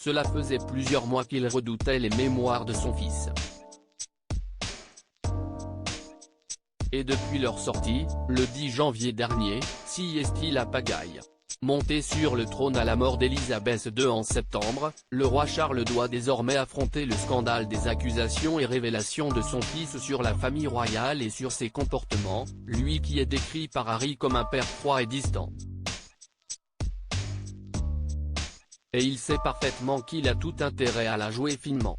cela faisait plusieurs mois qu'il redoutait les mémoires de son fils. Et depuis leur sortie, le 10 janvier dernier, si est-il la pagaille. Monté sur le trône à la mort d'Élisabeth II en septembre, le roi Charles doit désormais affronter le scandale des accusations et révélations de son fils sur la famille royale et sur ses comportements, lui qui est décrit par Harry comme un père froid et distant. Et il sait parfaitement qu'il a tout intérêt à la jouer finement.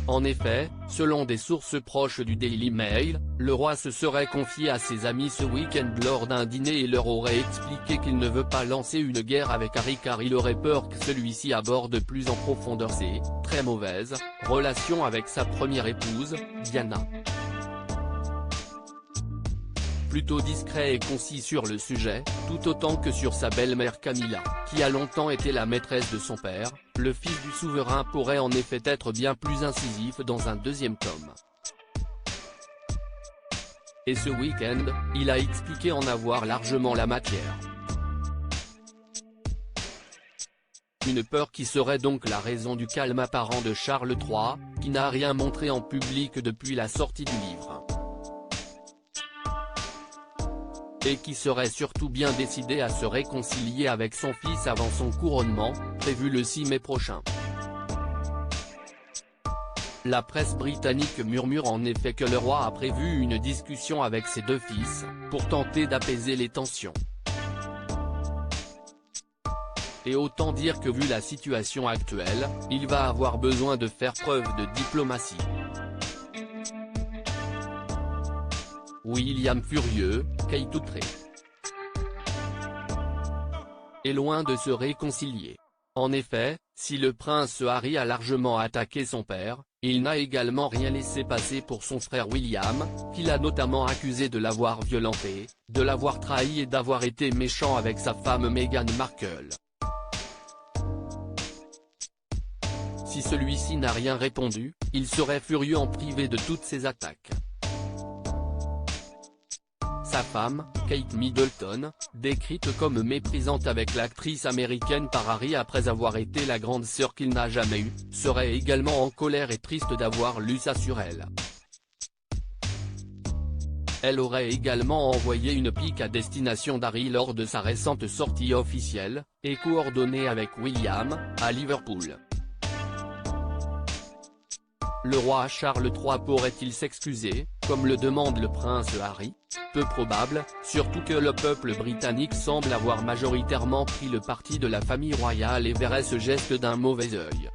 En effet, selon des sources proches du Daily Mail, le roi se serait confié à ses amis ce week-end lors d'un dîner et leur aurait expliqué qu'il ne veut pas lancer une guerre avec Harry car il aurait peur que celui-ci aborde plus en profondeur ses « très mauvaises » relations avec sa première épouse, Diana. Plutôt discret et concis sur le sujet, tout autant que sur sa belle-mère Camilla, qui a longtemps été la maîtresse de son père, le fils du souverain pourrait en effet être bien plus incisif dans un deuxième tome. Et ce week-end, il a expliqué en avoir largement la matière. Une peur qui serait donc la raison du calme apparent de Charles III, qui n'a rien montré en public depuis la sortie du livre. Et qui serait surtout bien décidé à se réconcilier avec son fils avant son couronnement, prévu le 6 mai prochain. La presse britannique murmure en effet que le roi a prévu une discussion avec ses deux fils, pour tenter d'apaiser les tensions. Et autant dire que vu la situation actuelle, il va avoir besoin de faire preuve de diplomatie. William furieux, Kate outrée. Et loin de se réconcilier. En effet, si le prince Harry a largement attaqué son père, il n'a également rien laissé passer pour son frère William, qu'il a notamment accusé de l'avoir violenté, de l'avoir trahi et d'avoir été méchant avec sa femme Meghan Markle. Si celui-ci n'a rien répondu, il serait furieux en privé de toutes ces attaques. Sa femme, Kate Middleton, décrite comme méprisante avec l'actrice américaine par Harry après avoir été la grande sœur qu'il n'a jamais eue, serait également en colère et triste d'avoir lu ça sur elle. Elle aurait également envoyé une pique à destination d'Harry lors de sa récente sortie officielle, et coordonnée avec William, à Liverpool. Le roi Charles III pourrait-il s'excuser, comme le demande le prince Harry? Peu probable, surtout que le peuple britannique semble avoir majoritairement pris le parti de la famille royale et verrait ce geste d'un mauvais œil.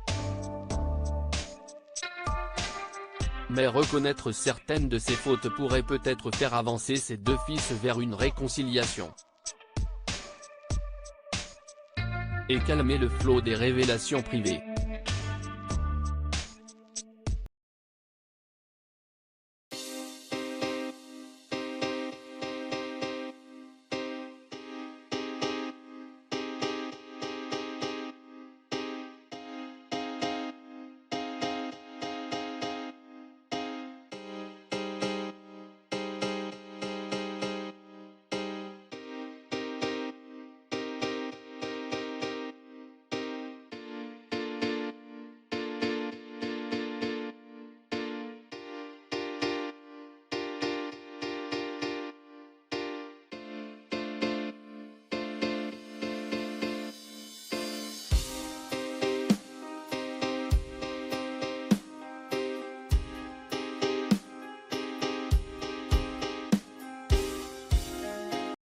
Mais reconnaître certaines de ses fautes pourrait peut-être faire avancer ses deux fils vers une réconciliation. Et calmer le flot des révélations privées.